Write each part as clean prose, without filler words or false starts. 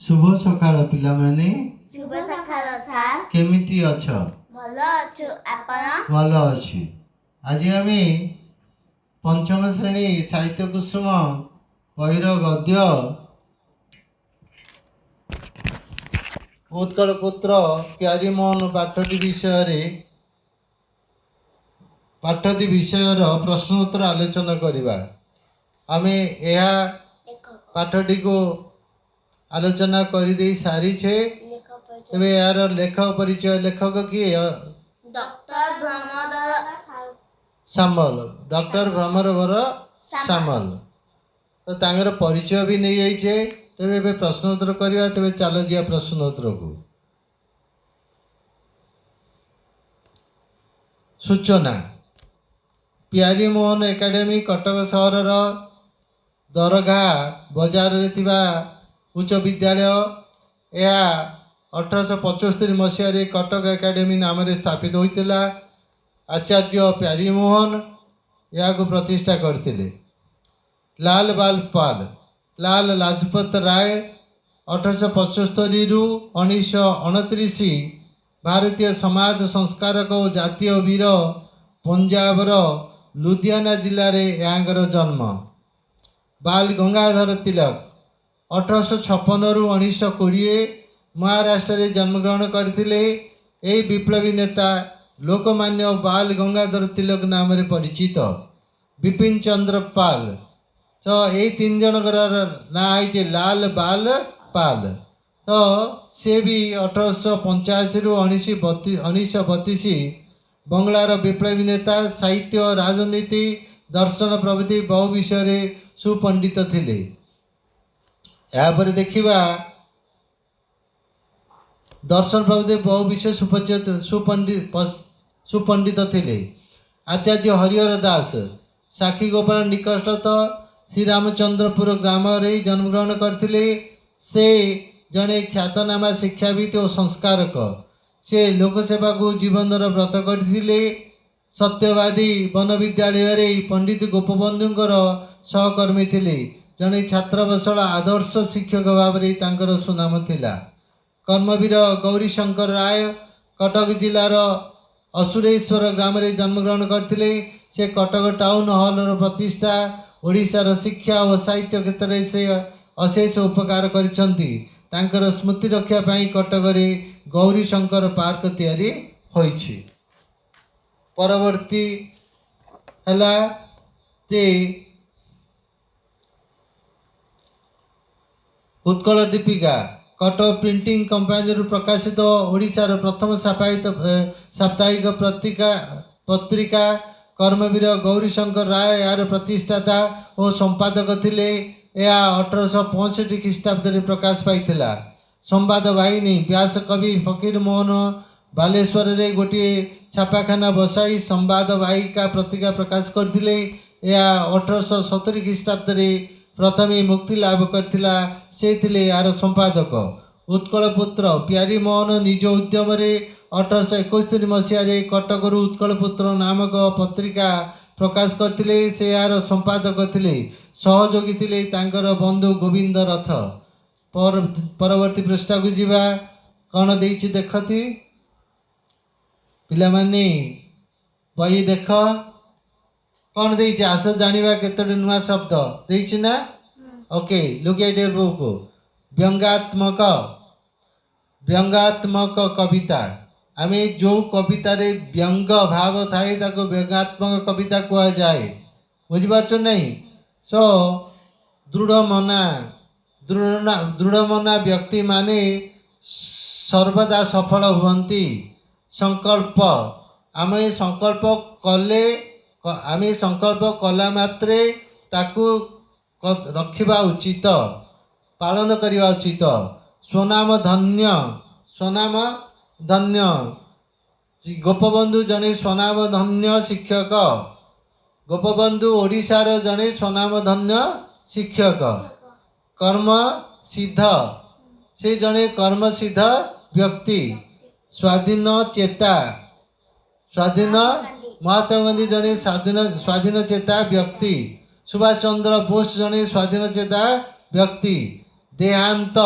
शुभ सकाळ पिलामाने शुभ सकाळ सार केमिति अछ भल अछु आपण भल अछि आज आमे पंचम श्रेणी साहित्य कुसुम बहिर गद्य उत्कल पुत्र प्यारीमोहन पाठटी विषय प्रश्नोत्तर आलोचना करिबा आमे यह पाठटी को आलोचना कर दे सारी छे तबे यार लेखक परिचय लेखक किए डॉक्टर भ्रमर सामल डॉक्टर भ्रमरवर सामल तो तांगर परिचय भी नहीं जाइए तबे एबे प्रश्नोत्तर करवा तबे चलो जिया प्रश्नोत्तर को सूचना प्यारी मोहन एकेडमी कटक सहर दरगा बजार रे थिबा उच्च विद्यालय यह 1875 मसीह कटक एकेडमी नाम स्थापित होता आचार्य प्यारी मोहन या प्रतिष्ठा करते लाल बाल पाल लाल लाजपत राय 1875 रु 1929 भारतीय समाज संस्कारक और जातीय वीर पंजाबर लुधियाना जिले में यांकर जन्म बाल गंगाधर तिलक 1856 रु 1920 महाराष्ट्र में जन्मग्रहण करते विप्लवी नेता लोकमान्य बाल गंगाधर तिलक नाम रे परिचित विपिन चंद्र पाल तो ये तीन जनकर ना है लाल बाल पाल तो से भी 1885 रु 1932 बंगलार विप्लवी नेता साहित्य राजनीति दर्शन प्रभृति बहु विषय सुपंडित थिले यापर देखा दर्शन प्रभृति बहु विषय सुपंडित थिले आचार्य हरिहर दास साखी गोपाल निकटस्थ श्रीरामचंद्रपुर ग्राम रे जन्मग्रहण करते से जड़े ख्यातनामा शिक्षाविद और संस्कारक से लोकसेवा को जीवन व्रत करते सत्यवादी वन विद्यालय पंडित गोपबंधुंकर सहकर्मी थे जड़े छात्रवत्सल आदर्श शिक्षक भाव में सुनाम थिला कर्मवीर गौरीशंकर राय कटक जिलार असुरेश्वर ग्राम रे जन्मग्रहण करते से कटक टाउन हॉल प्रतिष्ठा ओडिशार शिक्षा और साहित्य क्षेत्र में से अशेष उपकार कर स्मृति रक्षापी कटक गौरीशंकर पार्क तैयारी होइछि। परवर्ती है उत्कल दीपिका कटक प्रिंटिंग कंपानी प्रकाशित ओडिशार प्रथम साप्ताहिक पत्रिका कर्मवीर गौरीशंकर राय यार प्रतिष्ठाता और संपादक थिले यह 1865 ख्रीष्टाब्द प्रकाश पाइथिला संवाद वाहिनी व्यास कवि फकीर मोहन बालेश्वर रे गोटे छापाखाना बसाई संवाद वाहिका पत्रिका प्रकाश करथिले यह 1870 ख्रीष्टाब्द प्रथम मुक्ति लाभ करथिला से थिले यार संपादक उत्कल पुत्र प्यारी मोहन निज उद्यम 1871 मसीह कटकरू उत्कल पुत्र नामक पत्रिका प्रकाश करथिले से यार संपादक थिले सहयोगी थिले तांकर बंधु गोविंद रथ परवर्ती पृष्ठा को जीवा कौन देछि देखती पिला माने बही देख कौन देछि आस जानिबा केतोटी नुआ शब्द देछि ना okay look at your book व्यंगात्मक कविता आमे जो कविता रे व्यंग भाव थाए ताको व्यंगात्मक कविता कहा जाए बुझिपारछ नहीं सो दृढ़मना व्यक्ति माने सर्वदा सफल हुअन्ति संकल्प आमे संकल्प कला मात्रे ताकू रखिबा उचित पालन करिबा उचित स्वनाम धन्य गोपबंधु जने स्वनाम धन्य शिक्षक गोपबंधु ओडिशार जने स्वनाम धन्य शिक्षक कर्म सिद्ध से जने कर्म सिद्ध व्यक्ति स्वाधीन चेता महात्मा गांधी जने स्वाधीन चेता व्यक्ति सुभाष चंद्र बोस जने स्वाधीन चेता व्यक्ति देहांत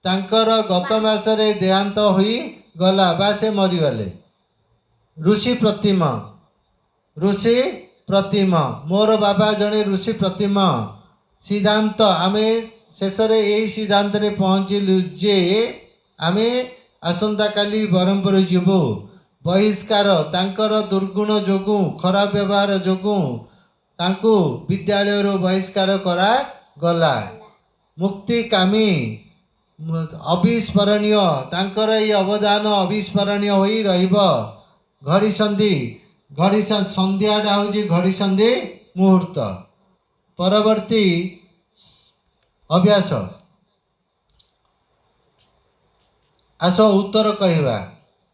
तांकर गत मासरे देहांत होई गला बा से मरीगले। ऋषि प्रतिमा मोर बाबा जड़े ऋषि प्रतिमा सिद्धांत आमे शेषरे यही सिद्धांत रे पहुँचलु जे आमे आसंता काली ब्रह्मपुर जीवु। बहिष्कार तांकर दुर्गुण जोगु खराब व्यवहार जोगु तांकु विद्यालय बहिष्कार करा गला। मुक्ति कामी अविस्मरणीय तांकर ये अवदान अविस्मरणीय होई रहिबो। घड़ी संध्याटा हूँ घड़ी संधि मुहूर्त। परवर्ती अभ्यास आस उत्तर कहवा।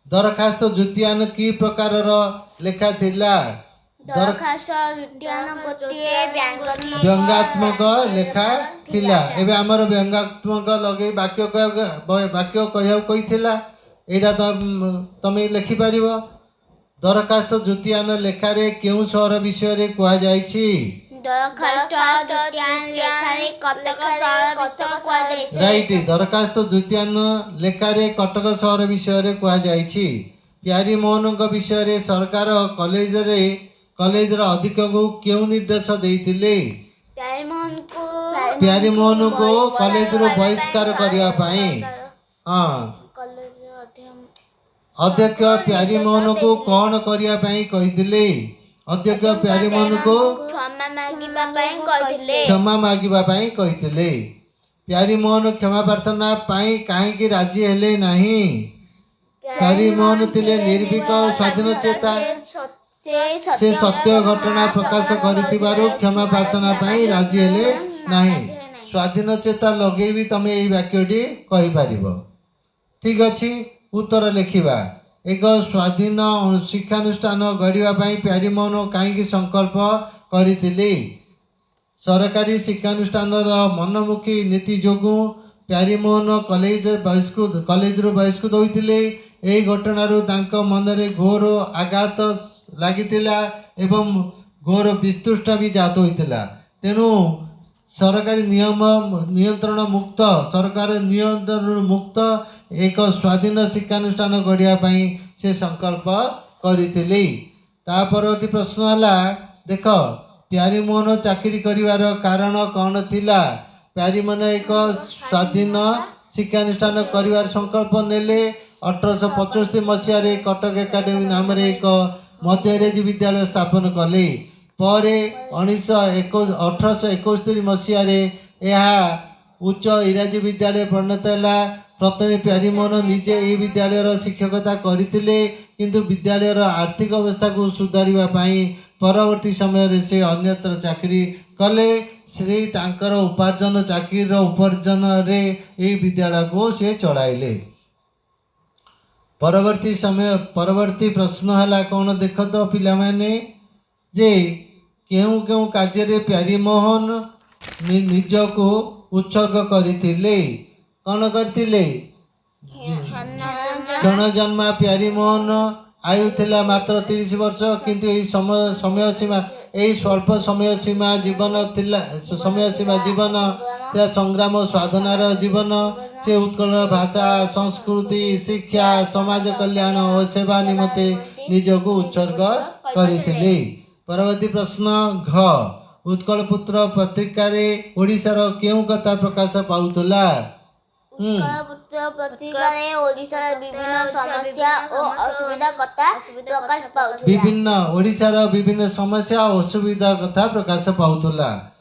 दरखास्त जुतियान की प्रकार लेखा थिला? दरखास्त उद्यान गोटे व्यंगात्मक लेखा थिला। एबे हमर व्यंगात्मक लगे वाक्य कहया कहिथिला एटा तमे लिखि पारिबो। दरखास्त जुतियान लेखारे केउ शहर विषय रे कुआ जायछि? दरखास्त उद्यान लेखारे कटक शहर विषय कुआ जायछि। राइट। दरखास्त जुतियान लेखारे कटक शहर विषय रे कुआ जायछि। प्यारी मोहन विषय रे सरकार कॉलेज अधिक को क्यों निर्देश देइथिले? प्यारी मोहन को कॉलेज रो बहिष्कार करिया पाई। हाँ, अध्यक्ष प्यारी मोहन को कौन करिया पाई कहिथिले? अध्यक्ष प्यारी मोहन को क्षमा मागिबा पाई कहिथिले। प्यारी मोहन क्षमा प्रार्थना पाई काहेकि राजी हेले नाही? प्यारी मोहन थिले निर्भीक स्वाधीन चेता। से सत्य घटना प्रकाश करिथिबारु क्षमा प्रार्थना पाई राजी हेले नाही। स्वाधीन चेता लगे भी तमे एई वाक्यटी कहि पारिबो। ठीक अछि, उत्तर लिखिबा। एक स्वाधीन शिक्षानुष्ठान गढ़िबा पाई प्यारी मोहन काहेकि संकल्प करिथिले? सरकारी शिक्षानुष्ठान मनमुखी नीति जोगु प्यारी मोहन कॉलेज बहिष्कृत होइथिले। एई घटनारु तांको मनरे घोर आघात लागितिला एवं घोर विस्तुष्ट भी जात होइतिला। तेणु सरकारी नियंत्रण मुक्त एक स्वाधीन शिक्षानुष्ठान गढ़िया पाई से संकल्प करिथिले। ता परवर्ती प्रश्न हला देख, प्यारी मोहन चाकरी करिवार कारण कौन थिला? प्यारी मोहन एक स्वाधीन शिक्षानुष्ठान करिवार संकल्प नेले। 1875 मसीह कटक एकाडेमी नाम एक मध्य इंग्रेजी विद्यालय स्थापन कले। पर 1871 मसीह उच्च इंग्राजी विद्यालय परिणत है। प्रथम प्यारी मोहन निजे यह विद्यालय शिक्षकता करते किंतु विद्यालय आर्थिक अवस्था को सुधारिबा पाई परवर्ती समय से अन्यत्र चाकरी कले। से तांकर उपार्जन चाकरी उपार्जन रे यह विद्यालय को से चलाइले। परवर्ती प्रश्न है कौन देख तो पिला माने जे केउ केउ कार्य प्यारी मोहन निज को उत्सर्ग करथिले? कौन करथिले? क्षण जन्मा प्यारी मोहन आयु थिला मात्र 30 वर्ष किंतु यही समय सीमा यही स्वल्प समय सीमा जीवन थिला संग्राम साधनार जीवन। से उत्कल भाषा संस्कृति शिक्षा समाज कल्याण और सेवा निमंते निज को उत्सर्ग करथिले। परवर्ती प्रश्न घ, उत्कल पुत्र पत्रिका रे ओडिशार केउ कथा प्रकाश पाउतला? विभिन्न ओडिशार विभिन्न समस्या और असुविधा कथा प्रकाश पाउतला।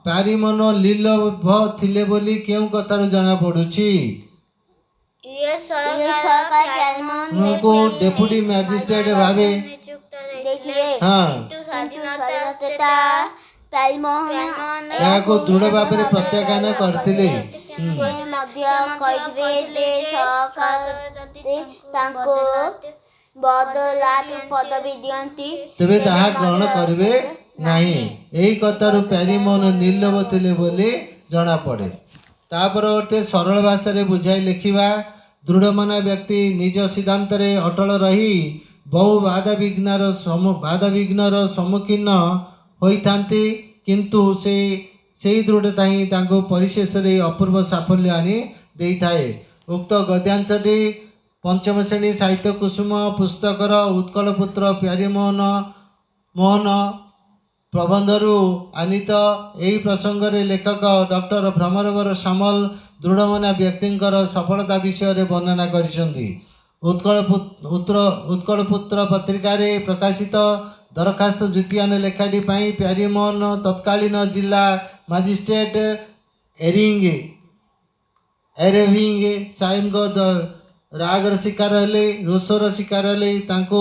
प्यारी मोहन लीलभ थिले बोली केउ कथार जना पड़ुछि? उनको डेप्यूटी मैजिस्ट्रेट भावे को दृढ़ भाव में प्रत्याख्यान करथिले। तेबे ताहा ग्रहण करिवे नाही। यही कथार प्यारी मोहन निर्लोभ थिले बोली जना पड़े। तापरवर्ती सरल भाषा रे बुझाई लिखिबा। दृढ़मना व्यक्ति निज सिद्धांत रे अटल रही बहु बाधा विघ्नर सम्मुखीन होइथांती किंतु से दृढ़ता ही तांको परिशेष रे अपूर्व साफल्य आनी ଦେଇଥାଏ। ଉକ୍ତ ଗଦ୍ୟାଂଶଟି ପଞ୍ଚମ ଶ୍ରେଣୀ ସାହିତ୍ୟ କୁସୁମ ପୁସ୍ତକର ଉତ୍କଳପୁତ୍ର ପ୍ୟାରୀମୋହନ ପ୍ରବନ୍ଧରୁ ଆନିତ। ଏହି ପ୍ରସଙ୍ଗରେ ଲେଖକ ଡକ୍ଟର ଭ୍ରମରବର ସାମଲ ଦୃଢ଼ମନା ବ୍ୟକ୍ତିଙ୍କର ସଫଳତା ବିଷୟରେ ବର୍ଣ୍ଣନା କରିଛନ୍ତି। ଉତ୍କଳପୁତ୍ର ପତ୍ରିକାରେ ପ୍ରକାଶିତ ଦରଖାସ୍ତ ଦ୍ୱିତୀୟାନ ଲେଖାଟି ପାଇଁ ପ୍ୟାରୀମୋହନ ତତ୍କାଳୀନ ଜିଲ୍ଲା ମାଜିଷ୍ଟ୍ରେଟ ଏରେଭିଙ୍ଗ ସାହେବଙ୍କ ରାଗର ଶିକାର ହେଲେ, ରୋଷର ଶିକାର ହେଲେ। ତାଙ୍କୁ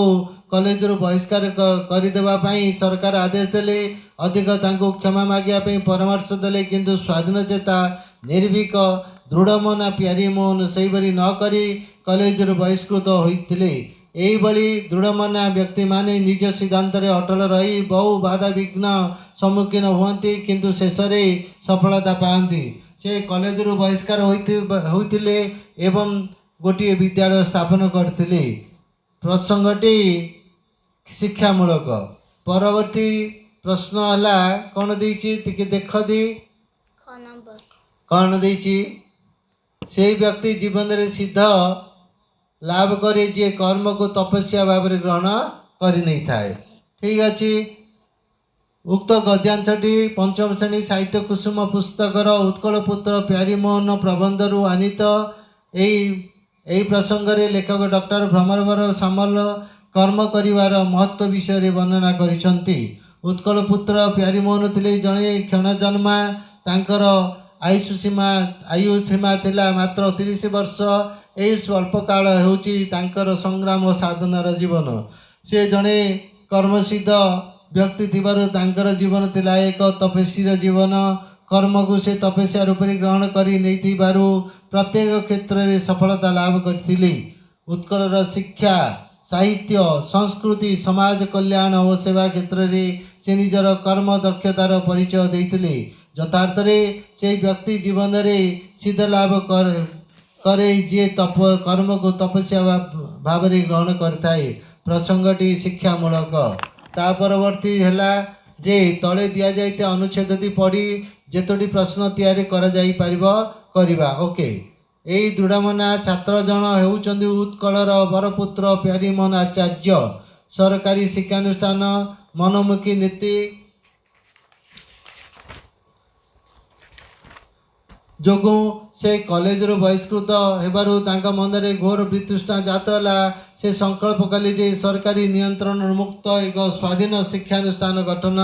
କଲେଜରୁ ବହିଷ୍କାର କରିଦେବା ପାଇଁ ସରକାର ଆଦେଶ ଦେଲେ। ଅଧିକ ତାଙ୍କୁ କ୍ଷମା ମାଗିବା ପାଇଁ ପରାମର୍ଶ ଦେଲେ, କିନ୍ତୁ ସ୍ୱାଧୀନଚେତା ନିର୍ଭୀକ ଦୃଢ଼ମନା ପ୍ୟାରୀମୋହନ ସେହିପରି ନ କରି କଲେଜରୁ ବହିଷ୍କୃତ ହୋଇଥିଲେ। ଏହିଭଳି ଦୃଢ଼ମନା ବ୍ୟକ୍ତିମାନେ ନିଜ ସିଦ୍ଧାନ୍ତରେ ଅଟଳ ରହି ବହୁ ବାଧାବିଘ୍ନ ସମ୍ମୁଖୀନ ହୁଅନ୍ତି, କିନ୍ତୁ ଶେଷରେ ସଫଳତା ପାଆନ୍ତି। ସେ କଲେଜରୁ ବହିଷ୍କାର ହୋଇଥିଲେ ଏବଂ ଗୋଟିଏ ବିଦ୍ୟାଳୟ ସ୍ଥାପନ କରିଥିଲେ। ପ୍ରସଙ୍ଗଟି ଶିକ୍ଷାମୂଳକ। ପରବର୍ତ୍ତୀ ପ୍ରଶ୍ନ ହେଲା କ'ଣ ଦେଇଛି ଟିକେ ଦେଖ ଦି କ'ଣ ଦେଇଛି। ସେହି ବ୍ୟକ୍ତି ଜୀବନରେ ସିଦ୍ଧ ଲାଭ କରେ ଯିଏ କର୍ମକୁ ତପସ୍ୟା ଭାବରେ ଗ୍ରହଣ କରିନେଇଥାଏ। ଠିକ୍ ଅଛି। ଉକ୍ତ ଗଦ୍ୟାଂଶଟି ପଞ୍ଚମ ଶ୍ରେଣୀ ସାହିତ୍ୟ କୁସୁମ ପୁସ୍ତକର ଉତ୍କଳପୁତ୍ର ପ୍ୟାରୀମୋହନ ପ୍ରବନ୍ଧରୁ ଆନିତ। ଏହି ପ୍ରସଙ୍ଗରେ ଲେଖକ ଡକ୍ଟର ଭ୍ରମରବର ସାମଲ କର୍ମ କରିବାର ମହତ୍ତ୍ୱ ବିଷୟରେ ବର୍ଣ୍ଣନା କରିଛନ୍ତି। ଉତ୍କଳପୁତ୍ର ପ୍ୟାରୀମୋହନ ଥିଲେ ଜଣେ କ୍ଷଣଜନ୍ମା। ତାଙ୍କର ଆୟୁ ସୀମା ଥିଲା ମାତ୍ର 30 ବର୍ଷ। ଏହି ସ୍ୱଳ୍ପ କାଳ ହେଉଛି ତାଙ୍କର ସଂଗ୍ରାମ ଓ ସାଧନାର ଜୀବନ। ସେ ଜଣେ କର୍ମସିଦ୍ଧ ବ୍ୟକ୍ତି ଥିବାରୁ ତାଙ୍କର ଜୀବନ ଥିଲା ଏକ ତପସ୍ୱୀର ଜୀବନ। କର୍ମକୁ ସେ ତପସ୍ୟା ରୂପରେ ଗ୍ରହଣ କରି ନେଇଥିବାରୁ ପ୍ରତ୍ୟେକ କ୍ଷେତ୍ରରେ ସଫଳତା ଲାଭ କରିଥିଲେ। ଉତ୍କଳର ଶିକ୍ଷା, ସାହିତ୍ୟ, ସଂସ୍କୃତି, ସମାଜ କଲ୍ୟାଣ ଓ ସେବା କ୍ଷେତ୍ରରେ ସେ ନିଜର କର୍ମ ଦକ୍ଷତାର ପରିଚୟ ଦେଇଥିଲେ। ଯଥାର୍ଥରେ ସେହି ବ୍ୟକ୍ତି ଜୀବନରେ ସିଦ୍ଧ ଲାଭ କରେ ଯିଏ କର୍ମକୁ ତପସ୍ୟା ଭାବରେ ଗ୍ରହଣ କରିଥାଏ। ପ୍ରସଙ୍ଗଟି ଶିକ୍ଷାମୂଳକ। ତା ପରବର୍ତ୍ତୀ ହେଲା ଯେ ତଳେ ଦିଆଯାଇଥିବା ଅନୁଚ୍ଛେଦଟି ପଢ଼ି ଯେତୋଟି ପ୍ରଶ୍ନ ତିଆରି କରାଯାଇପାରିବ କରିବା। ଓକେ। ଏହି ଦୃଢ଼ମନା ଛାତ୍ର ଜଣ ହେଉଛନ୍ତି ଉତ୍କଳର ବରପୁତ୍ର ପ୍ୟାରୀମୋହନ ଆଚାର୍ଯ୍ୟ। ସରକାରୀ ଶିକ୍ଷାନୁଷ୍ଠାନ ମନୋମୁଖୀ ନୀତି ଯୋଗୁଁ ସେ କଲେଜରୁ ବହିଷ୍କୃତ ହେବାରୁ ତାଙ୍କ ମନରେ ଘୋର ବିତୃଷ୍ଣା ଜାତ ହେଲା। ସେ ସଂକଳ୍ପ କଲେ ଯେ ସରକାରୀ ନିୟନ୍ତ୍ରଣରୁ ମୁକ୍ତ ଏକ ସ୍ୱାଧୀନ ଶିକ୍ଷାନୁଷ୍ଠାନ ଗଠନ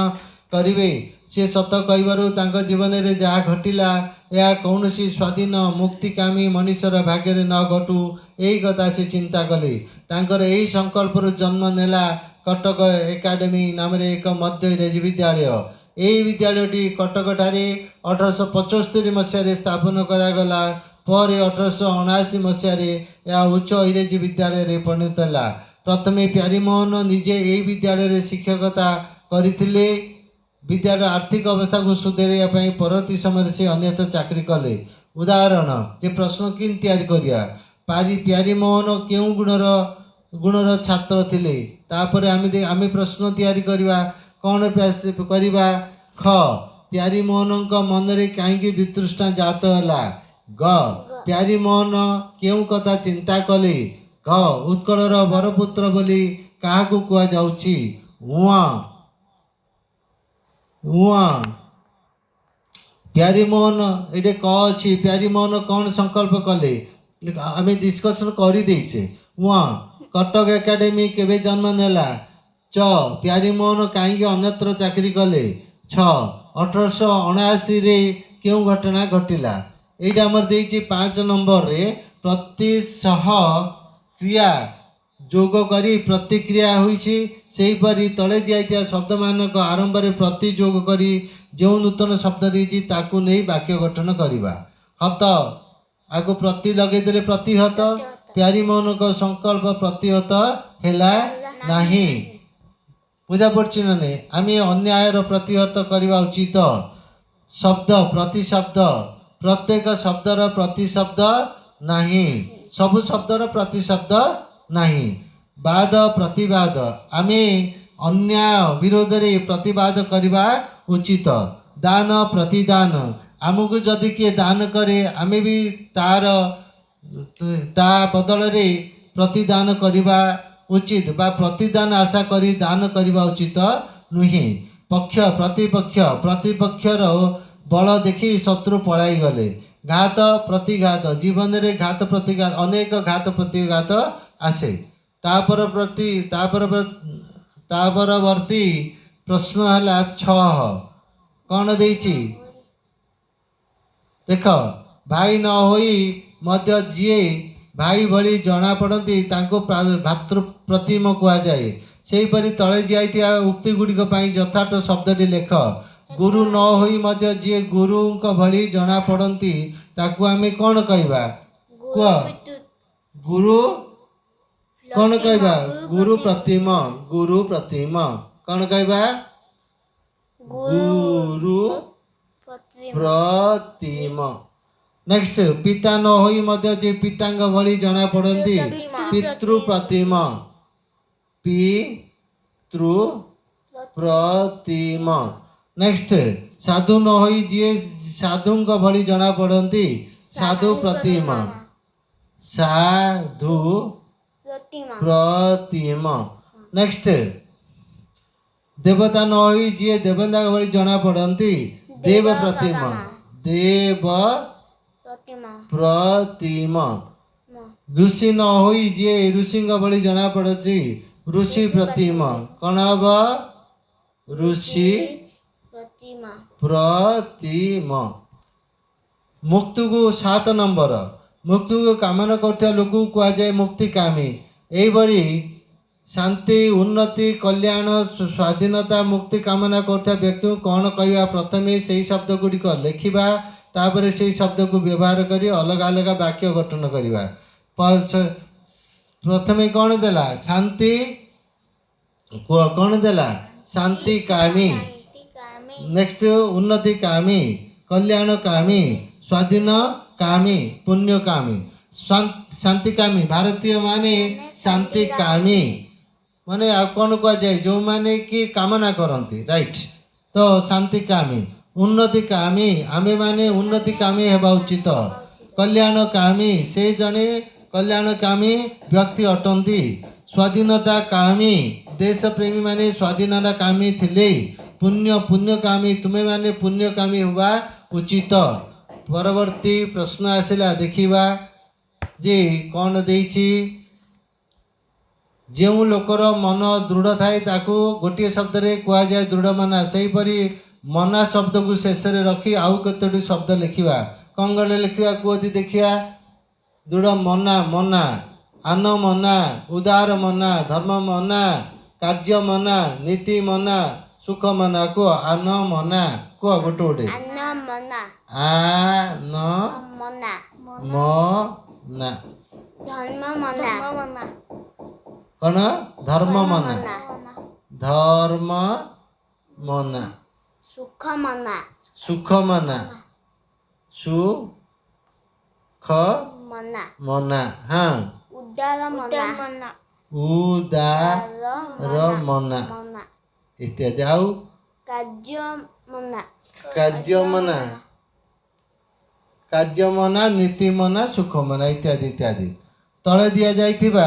କରିବେ। ସେ ସତ କହିବାରୁ ତାଙ୍କ ଜୀବନରେ ଯାହା ଘଟିଲା ଏହା କୌଣସି ସ୍ୱାଧୀନ ମୁକ୍ତିକାମୀ ମଣିଷର ଭାଗ୍ୟରେ ନ ଘଟୁ, ଏହି କଥା ସେ ଚିନ୍ତା କଲେ। ତାଙ୍କର ଏହି ସଂକଳ୍ପରୁ ଜନ୍ମ ନେଲା କଟକ ଏକାଡେମୀ ନାମରେ ଏକ ମଧ୍ୟ ଇଂରାଜୀ ବିଦ୍ୟାଳୟ। ଏହି ବିଦ୍ୟାଳୟଟି କଟକଠାରେ 1875 ମସିହାରେ ସ୍ଥାପନ କରାଗଲା। ପରେ 1879 ମସିହାରେ ଏହା ଉଚ୍ଚ ଇଂରାଜୀ ବିଦ୍ୟାଳୟରେ ପରିଣତ ହେଲା। ପ୍ରଥମେ ପ୍ୟାରୀମୋହନ ନିଜେ ଏହି ବିଦ୍ୟାଳୟରେ ଶିକ୍ଷକତା କରିଥିଲେ। ବିଦ୍ୟାଳୟର ଆର୍ଥିକ ଅବସ୍ଥାକୁ ସୁଧାରିବା ପାଇଁ ପରବର୍ତ୍ତୀ ସମୟରେ ସେ ଅନ୍ୟତ୍ର ଚାକିରି କଲେ। ଉଦାହରଣ ଯେ ପ୍ରଶ୍ନ କେମିତି ତିଆରି କରିବା। ପ୍ୟାରୀମୋହନ କେଉଁ ଗୁଣର ଛାତ୍ର ଥିଲେ। ତାପରେ ଆମେ ପ୍ରଶ୍ନ ତିଆରି କରିବା। କ'ଣ କରିବା? ଖ ପ୍ୟାରୀମୋହନଙ୍କ ମନରେ କାହିଁକି ବିତୃଷ୍ଣା ଜାତ ହେଲା? ଗ ପ୍ୟାରୀମୋହନ କେଉଁ କଥା ଚିନ୍ତା କଲେ? ଘ ଉତ୍କଳର ବରପୁତ୍ର ବୋଲି କାହାକୁ କୁହାଯାଉଛି? ପ୍ୟାରୀମୋହନ ଏଇଠି କ ଅଛି। ପ୍ୟାରୀମୋହନ କ'ଣ ସଂକଳ୍ପ କଲେ? ଆମେ ଡିସ୍କସନ୍ କରିଦେଇଛେ। କଟକ ଏକାଡେମୀ କେବେ ଜନ୍ମ ନେଲା? ଚ ପ୍ୟାରୀମୋହନ କାହିଁକି ଅନ୍ୟତ୍ର ଚାକିରି କଲେ? ଛ 1879ରେ କେଉଁ ଘଟଣା ଘଟିଲା? ଏଇଟା ଆମର ଦେଇଛି 5 ନମ୍ବରରେ। ପ୍ରତିସହ କ୍ରିୟା ଯୋଗ କରି ପ୍ରତିକ୍ରିୟା ହୋଇଛି। ସେହିପରି ତଳେ ଦିଆଯାଇଥିବା ଶବ୍ଦମାନଙ୍କ ଆରମ୍ଭରେ ପ୍ରତି ଯୋଗ କରି ଯେଉଁ ନୂତନ ଶବ୍ଦ ଦେଇଛି ତାକୁ ନେଇ ବାକ୍ୟ ଗଠନ କରିବା। ହତ ଆକୁ ପ୍ରତି ଲଗେଇଦେଲେ ପ୍ରତିହତ। ପ୍ୟାରୀମୋହନଙ୍କ ସଂକଳ୍ପ ପ୍ରତିହତ ହେଲା ନାହିଁ। ବୁଝା ପଡ଼ୁଛି ନା ନାହିଁ? ଆମେ ଅନ୍ୟାୟର ପ୍ରତିହତ କରିବା ଉଚିତ। ଶବ୍ଦ ପ୍ରତିଶବ୍ଦ, ପ୍ରତ୍ୟେକ ଶବ୍ଦର ପ୍ରତିଶବ୍ଦ ନାହିଁ, ସବୁ ଶବ୍ଦର ପ୍ରତିଶବ୍ଦ ନାହିଁ। ବାଦ ପ୍ରତିବାଦ, ଆମେ ଅନ୍ୟାୟ ବିରୋଧରେ ପ୍ରତିବାଦ କରିବା ଉଚିତ। ଦାନ ପ୍ରତିଦାନ, आमको जदि किए दान करे आमे भी तार ता बदल रे प्रतिदान करवा उचित बा प्रतिदान आशा करी दान करवा उचित नुहे। पक्ष प्रतिपक्षर बल देखि शत्रु पलाई गले। घात प्रतिघात जीवन रे घात प्रतिघात अनेक घात प्रतिघात आसे। तापरवर्ती प्रश्न है 6 कौन देछि देख भाई न होई मध्य जीए भाई भली जना पड़ती भातृ प्रतिम कह जाए। सेहीपरि तले जाइथिया उक्ति गुड़िक यथार्थ शब्दटी लेख। गुरु न होई मध्य जीए गुरु भली जना पड़ती ताकू आमे कौन कहवा कह गुरु कौन कहवा गुरु प्रतिम कौन कहवा गुरु प्रतिम। नेक्स्ट पिता न होई मध्य जे पितांग भली जना पड़ती पितृ प्रतिम नेक्स्ट साधु न होई जे साधुंग भली जना पड़ती साधु प्रतिम नेक्स्ट देवता न होई जे देवता भली जना पड़ती देव प्रतिम ऋषि न होई जे ऋषिंग भली जना पड़ती ऋषि प्रतिम कौन हम ऋषि प्रतिम। मुक्ति को 7 नंबर मुक्ति को कामना करता लोक कह जाए मुक्ति कामी। यही शांति उन्नति कल्याण स्वाधीनता मुक्ति कामना करता व्यक्ति को कौन कहवा प्रथमे से शब्द गुड़िक लिखा तापर से शब्द को व्यवहार कर अलग अलग वाक्य गठन करवा। प्रथमे कौन देला शांति कौन देला शांति कामी। नेक्स्ट उन्नति कामी कल्याण कामी स्वाधीन कामी पुण्य कामी शांति कामी। भारतीय माने शांति कामी माने आ कौन कह जाए जो माने कि कामना करती राइट तो शांति कामी। उन्नति कामी आमे माने उन्नति कामी हेबा उचित। कल्याण कामी से जने कल्याण कामी व्यक्ति अटंती। स्वाधीनता कामी देश प्रेमी माने स्वाधीनता कामी थिले। पुण्य कामी तुम्हें माने पुण्य कामी हुआ उचित। परवर्ती प्रश्न आसला देखिबा जे कौन देछि जो लोकर मन दृढ़ थाए ताकू गोटे शब्द रे कह जाए दृढ़ मना। सेहीपरि मना शब्द को शेष रे रखी आउ कतोटी शब्द लिखिबा कौन गले लिखिबा कोथि देखिया दृढ़ मना मना आन मना उदार मना धर्म मना कार्य मना नीति मना सुख मना को आन मना को गोटे गोटे आन मना कौन धर्म मना धर्म मना सुख मना सुख मना हाँ उदार मना इत्यादि आउ कार्य मना नीति मना सुख मना इत्यादि इत्यादि तले दिया जाइथिबा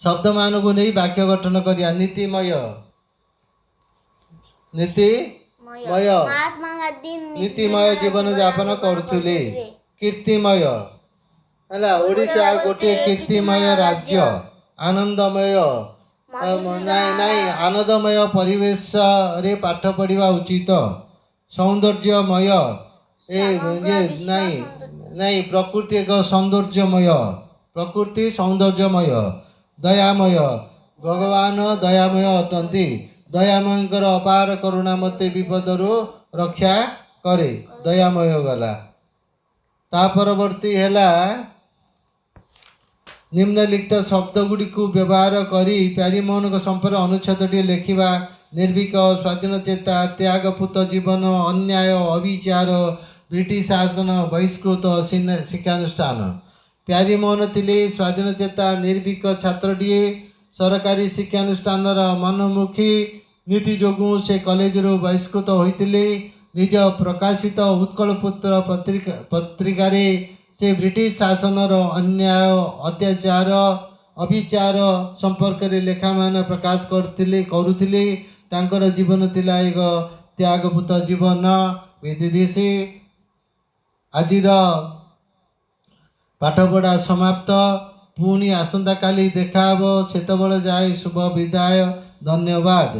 शब्द मान को नहीं वाक्य गठन करिया। नीतिमय नीतिमय जीवन यापन करुले। कीर्तिमय है ओडिशा गोटे कीर्तिमय राज्य। आनंदमय नाई आनंदमय परिवेश रे पाठ पढ़ा उचित। सौंदर्यमय नाई प्रकृति एक सौंदर्यमय प्रकृति सौंदर्यमय। दयामय भगवान दयामय अटंती। दयामय अपार करुणा मते विपदरू रक्षा करे दयामय गला। ता परवर्ती हैला निम्नलिखित शब्द गुड़ी को व्यवहार करी प्यारीमोहन संपर्क अनुच्छेद लिखा। निर्भीक स्वाधीन चेता त्यागपूत जीवन अन्याय अविचार ब्रिटिश शासन बहिष्कृत शिक्षानुष्ठान। प्यारीमोहन थिले स्वाधीन चेता निर्भीक छात्रटीए सरकारी शिक्षानुष्ठान मनमुखी नीति जोगु से कॉलेज रो बहिष्कृत होइतिले। निज प्रकाशित उत्कल पुत्र पत्रिकारे से ब्रिटिश शासनर अन्याय अत्याचार अविचार संपर्क रे लेखा मान प्रकाश करुथिले तांकर जीवन थिला एक त्यागपूत जीवन विदिदेशी आजिर पाठपढ़ा समाप्त पुणी आसंता काली देखा सेतबेले जाए शुभ विदाय धन्यवाद।